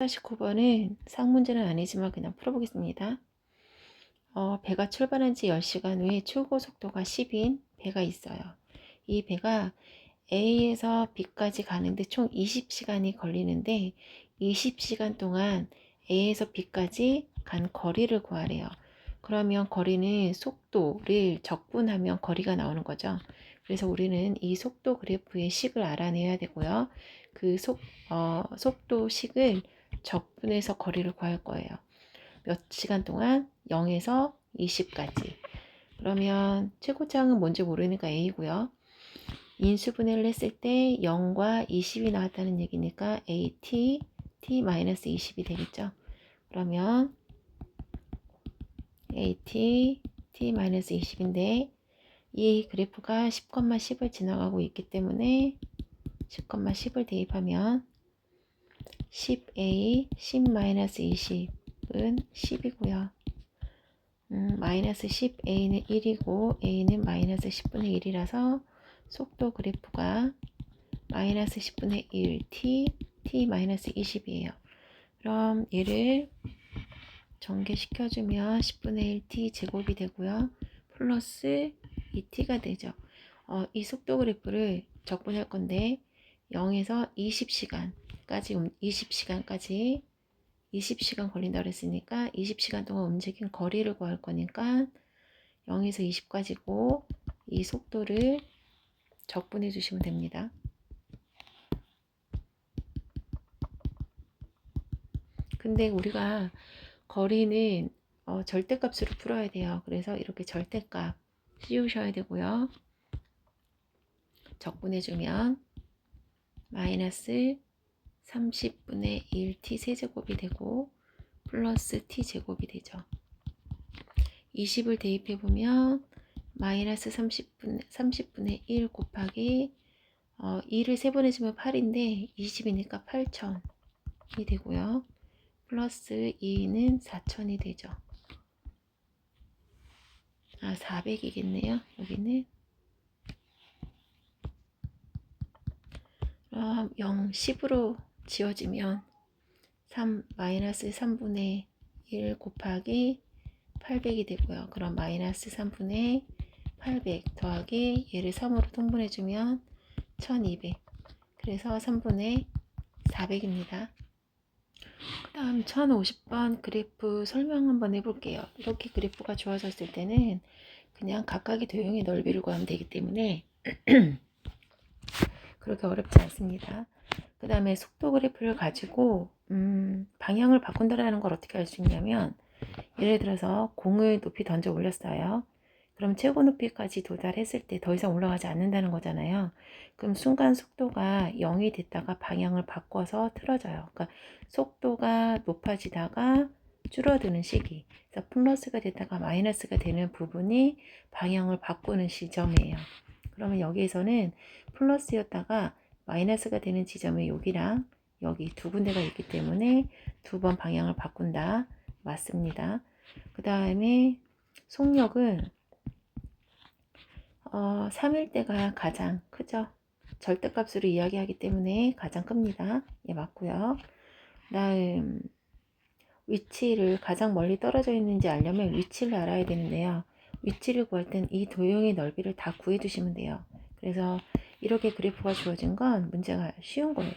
49번은 상문제는 아니지만 그냥 풀어보겠습니다. 배가 출발한 지 10시간 후에 출고 속도가 10인 배가 있어요. 이 배가 A에서 B까지 가는데 총 20시간이 걸리는데 20시간 동안 A에서 B까지 간 거리를 구하래요. 그러면 거리는 속도를 적분하면 거리가 나오는 거죠. 그래서 우리는 이 속도 그래프의 식을 알아내야 되고요. 그 속도 식을 적분해서 거리를 구할 거예요. 몇 시간 동안 0에서 20까지. 그러면 최고차항은 뭔지 모르니까 A고요. 인수분해를 했을 때 0과 20이 나왔다는 얘기니까 AT, T-20이 되겠죠. 그러면 AT, T-20인데 이 그래프가 10,10을 지나가고 있기 때문에 10,10을 대입하면 10A, 10-20은 10이고요. 마이너스 10A는 1이고 A는 마이너스 10분의 1이라서 속도 그래프가 마이너스 10분의 1 T 마이너스 20이에요. 그럼 얘를 전개시켜주면 10분의 1 T 제곱이 되고요. 플러스 2T가 되죠. 이 속도 그래프를 적분할 건데 0에서 20시간 걸린다고 그랬으니까 20시간 동안 움직인 거리를 구할 거니까 0에서 20까지고 이 속도를 적분해 주시면 됩니다. 근데 우리가 거리는 절대값으로 풀어야 돼요. 그래서 이렇게 절대값 씌우셔야 되고요. 적분해주면 마이너스 30분의 1t 세제곱이 되고 플러스 t 제곱이 되죠. 20을 대입해보면 마이너스 30분의 1 곱하기 2를 3번 해주면 8인데 20이니까 8,000이 되고요. 플러스 2는 4,000이 되죠. 400이겠네요. 여기는 그럼 0, 10으로 지워지면 3, 마이너스 3분의 1 곱하기 800이 되고요. 그럼 마이너스 3분의 800 더하기 얘를 3으로 통분해주면 1200. 그래서 3분의 400입니다. 그 다음 1050번 그래프 설명 한번 해볼게요. 이렇게 그래프가 주어졌을 때는 그냥 각각의 도형의 넓이를 구하면 되기 때문에 그렇게 어렵지 않습니다. 그 다음에 속도 그래프를 가지고 방향을 바꾼다라는 걸 어떻게 알 수 있냐면 예를 들어서 공을 높이 던져 올렸어요. 그럼 최고 높이까지 도달했을 때 더 이상 올라가지 않는다는 거잖아요. 그럼 순간 속도가 0이 됐다가 방향을 바꿔서 틀어져요. 그러니까 속도가 높아지다가 줄어드는 시기. 그래서 플러스가 됐다가 마이너스가 되는 부분이 방향을 바꾸는 시점이에요. 그러면 여기에서는 플러스였다가 마이너스가 되는 지점이 여기랑 여기 두 군데가 있기 때문에 두 번 방향을 바꾼다. 맞습니다. 그 다음에 속력은 3일 때가 가장 크죠. 절대값으로 이야기하기 때문에 가장 큽니다. 예, 맞고요. 그 다음 위치를 가장 멀리 떨어져 있는지 알려면 위치를 알아야 되는데요. 위치를 구할 땐 이 도형의 넓이를 다 구해 두시면 돼요. 그래서 이렇게 그래프가 주어진 건 문제가 쉬운 거예요.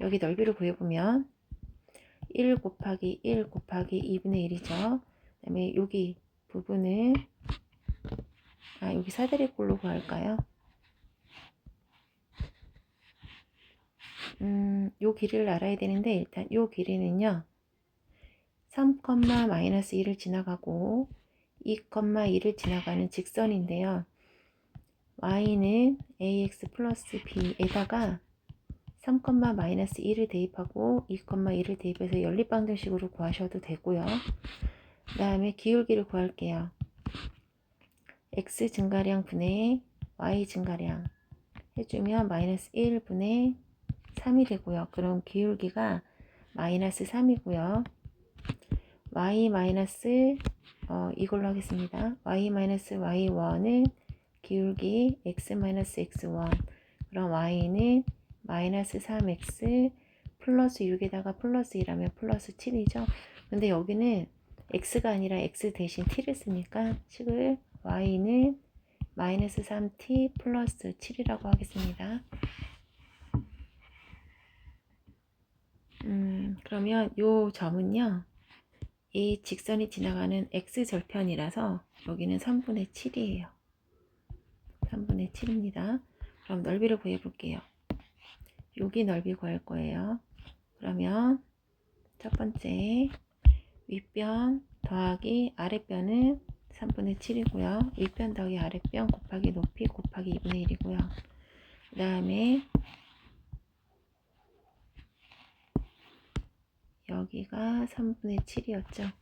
여기 넓이를 구해보면 1 곱하기 1 곱하기 2분의 1이죠. 그 다음에 여기 부분은 여기 사다리꼴로 구할까요? 요 길이를 알아야 되는데 일단 요 길이는요. 3, 마이너스 1을 지나가고 2, 2를 지나가는 직선인데요. y는 ax 플러스 b에다가 3, 마이너스 1을 대입하고 2, 1을 대입해서 연립방정식으로 구하셔도 되고요. 그 다음에 기울기를 구할게요. x 증가량 분의 y 증가량 해주면 마이너스 1분의 3이 되고요. 그럼 기울기가 마이너스 3이고요. y 마이너스 이걸로 하겠습니다. y 마이너스 y1은 기울기 x 마이너스 x1 그럼 y는 마이너스 3x 플러스 6에다가 플러스 2라면 플러스 7이죠. 근데 여기는 x가 아니라 x 대신 t를 쓰니까 식을 y는 마이너스 3t 플러스 7이라고 하겠습니다. 그러면 요 점은요, 이 직선이 지나가는 x절편이라서 여기는 3분의 7이에요. 3분의 7입니다. 그럼 넓이를 구해 볼게요. 여기 넓이 구할 거예요. 그러면 첫 번째 윗변 더하기 아랫변은 3분의 7이고요. 윗변 더하기 아랫변 곱하기 높이 곱하기 2분의 1이고요. 그 다음에 여기가 3분의 7이었죠.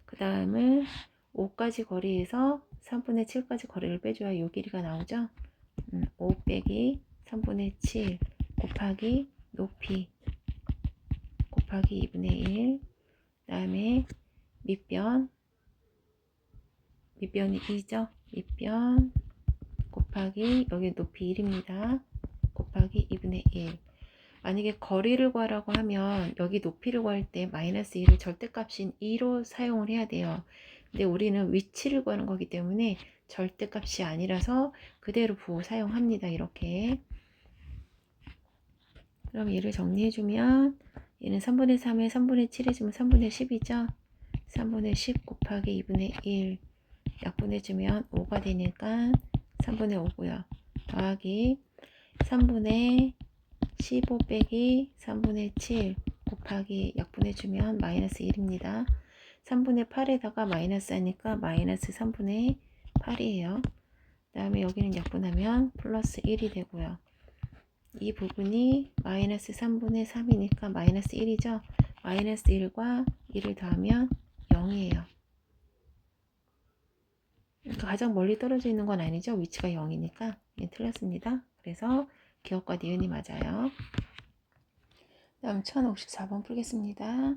그 다음은 5까지 거리에서 3분의 7까지 거리를 빼줘야 요 길이가 나오죠. 5 빼기 3분의 7 곱하기 높이 곱하기 2분의 1. 그 다음에 밑변이 2죠. 밑변 곱하기 여기 높이 1입니다. 곱하기 2분의 1. 만약에 거리를 구하라고 하면 여기 높이를 구할 때 마이너스 1을 절대값인 2로 사용을 해야 돼요. 근데 우리는 위치를 구하는 거기 때문에 절대값이 아니라서 그대로 부호 사용합니다. 이렇게. 그럼 얘를 정리해주면 얘는 3분의 3에 3분의 7 해주면 3분의 10이죠. 3분의 10 곱하기 2분의 1 약분해주면 5가 되니까 3분의 5고요. 더하기 3분의 15 빼기 3분의 7 곱하기 약분해주면 마이너스 1입니다. 3분의 8에다가 마이너스 하니까 마이너스 3분의 8이에요. 그 다음에 여기는 약분하면 플러스 1이 되고요. 이 부분이 마이너스 3분의 3이니까 마이너스 1이죠. 마이너스 1과 1을 더하면 0이에요. 그러니까 가장 멀리 떨어져 있는 건 아니죠. 위치가 0이니까. 예, 틀렸습니다. 그래서 기억과 니은이 맞아요. 다음 1054번 풀겠습니다.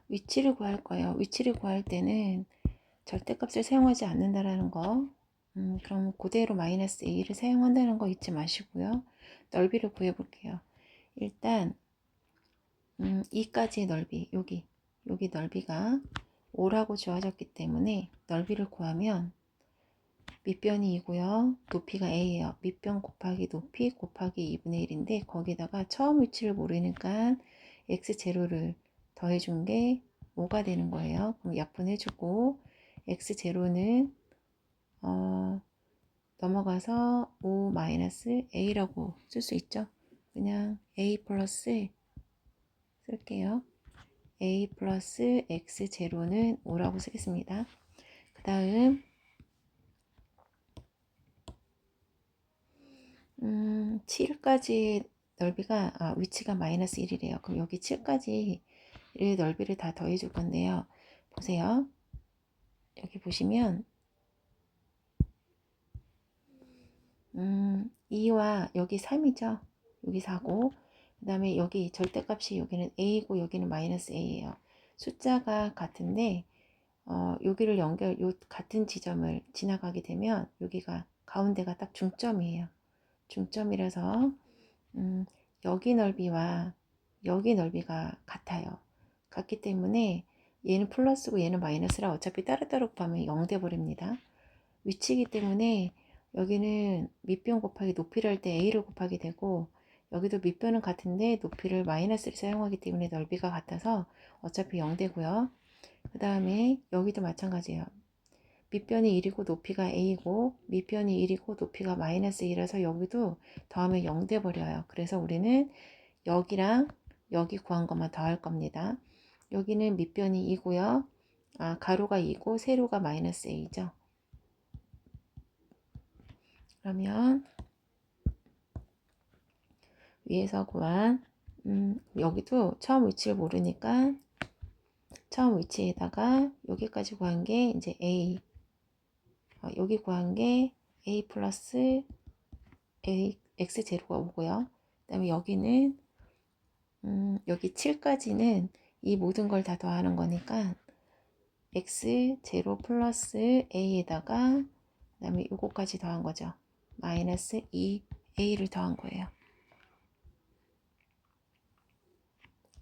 위치를 구할 거예요. 위치를 구할 때는 절대값을 사용하지 않는다라는 거. 그럼 그대로 마이너스 a를 사용한다는 거 잊지 마시고요. 넓이를 구해 볼게요. 일단 2까지의 넓이, 여기 넓이가 5라고 주어졌기 때문에 넓이를 구하면 밑변이 2고요. 높이가 a예요. 밑변 곱하기 높이 곱하기 2분의 1인데 거기다가 처음 위치를 모르니까 x0를 더해준 게 5가 되는 거예요. 그럼 약분해주고 x0는 넘어가서 5 마이너스 a라고 쓸 수 있죠. 그냥 a 플러스 쓸게요. a 플러스 x0는 5라고 쓰겠습니다. 그 다음 7까지 넓이가 위치가 마이너스 1이래요. 그럼 여기 7까지 넓이를 다 더해 줄 건데요. 보세요. 여기 보시면 2와 여기 3이죠. 여기 4고 그 다음에 여기 절대값이 여기는 a고 여기는 마이너스 a예요. 숫자가 같은데 여기를 요 같은 지점을 지나가게 되면 여기가 가운데가 딱 중점이에요. 중점이라서 여기 넓이와 여기 넓이가 같아요. 같기 때문에 얘는 플러스고 얘는 마이너스라 어차피 따로따로 곱하면 0 돼 버립니다. 위치이기 때문에 여기는 밑변 곱하기 높이를 할 때 a를 곱하게 되고 여기도 밑변은 같은데 높이를 마이너스를 사용하기 때문에 넓이가 같아서 어차피 0 되고요. 그 다음에 여기도 마찬가지예요. 밑변이 1이고 높이가 a고 밑변이 1이고 높이가 마이너스 2라서 여기도 더하면 0 돼 버려요. 그래서 우리는 여기랑 여기 구한 것만 더할 겁니다. 여기는 밑변이 2고요. 가로가 2고 세로가 마이너스 a죠. 그러면 위에서 구한 여기도 처음 위치를 모르니까 처음 위치에다가 여기까지 구한 게 이제 a 여기 구한 게 a 플러스 a x0가 오고요. 그 다음에 여기는 여기 7까지는 이 모든 걸 다 더하는 거니까 x0 플러스 a에다가 그 다음에 요거까지 더한 거죠. 마이너스 2a를 더한 거예요.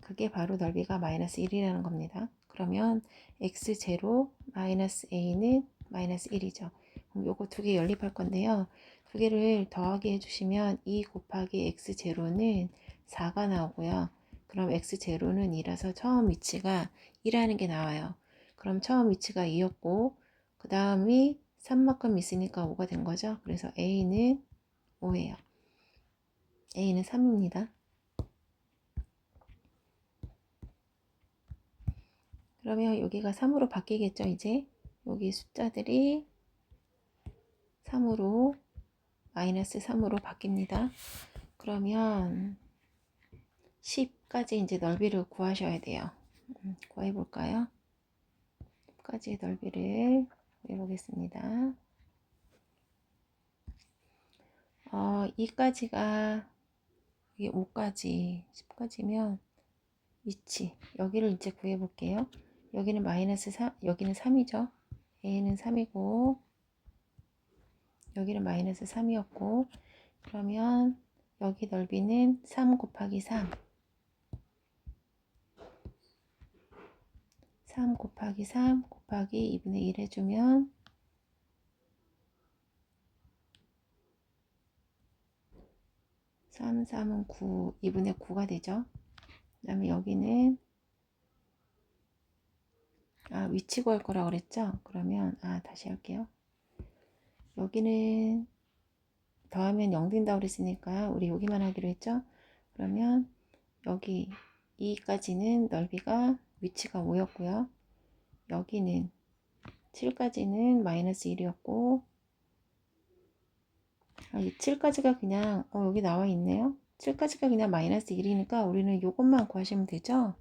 그게 바로 넓이가 마이너스 1이라는 겁니다. 그러면 x0 마이너스 a는 마이너스 1이죠. 그럼 요거 두 개 연립할 건데요. 두 개를 더하기 해주시면 2 곱하기 x0는 4가 나오고요. 그럼 x0는 2라서 처음 위치가 2라는 게 나와요. 그럼 처음 위치가 2였고 그 다음이 3만큼 있으니까 5가 된 거죠. 그래서 a는 5예요. a는 3입니다. 그러면 여기가 3으로 바뀌겠죠. 이제 여기 숫자들이 3으로 마이너스 3으로 바뀝니다. 그러면 10까지 이제 넓이를 구하셔야 돼요. 구해 볼까요? 10까지의 넓이를 구해 보겠습니다. 2까지가 이게 5까지 10까지면 위치 여기를 이제 구해 볼게요. 여기는 마이너스 3, 여기는 3이죠. a는 3이고 여기는 마이너스 3이었고 그러면 여기 넓이는 3 곱하기 3 3 곱하기 3 곱하기 2분의 1 해주면 3, 3은 9, 2분의 9가 되죠. 그 다음에 여기는 위치 구할 거라고 그랬죠. 그러면 다시 할게요. 여기는 더하면 0 된다고 그랬으니까 우리 여기만 하기로 했죠. 그러면 여기 2까지는 넓이가 위치가 5였고요. 여기는 7까지는 마이너스 1이었고 7까지가 그냥 여기 나와 있네요. 7까지가 그냥 마이너스 1이니까 우리는 요것만 구하시면 되죠.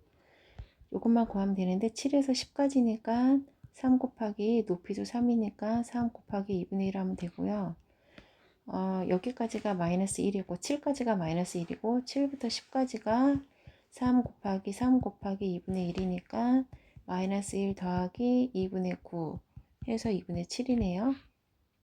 요것만 구하면 되는데 7에서 10까지니까 3 곱하기 높이도 3이니까 3 곱하기 2분의 1 하면 되고요. 여기까지가 마이너스 1이고 7까지가 마이너스 1이고 7부터 10까지가 3 곱하기 3 곱하기 2분의 1이니까 마이너스 1 더하기 2분의 9 해서 2분의 7이네요.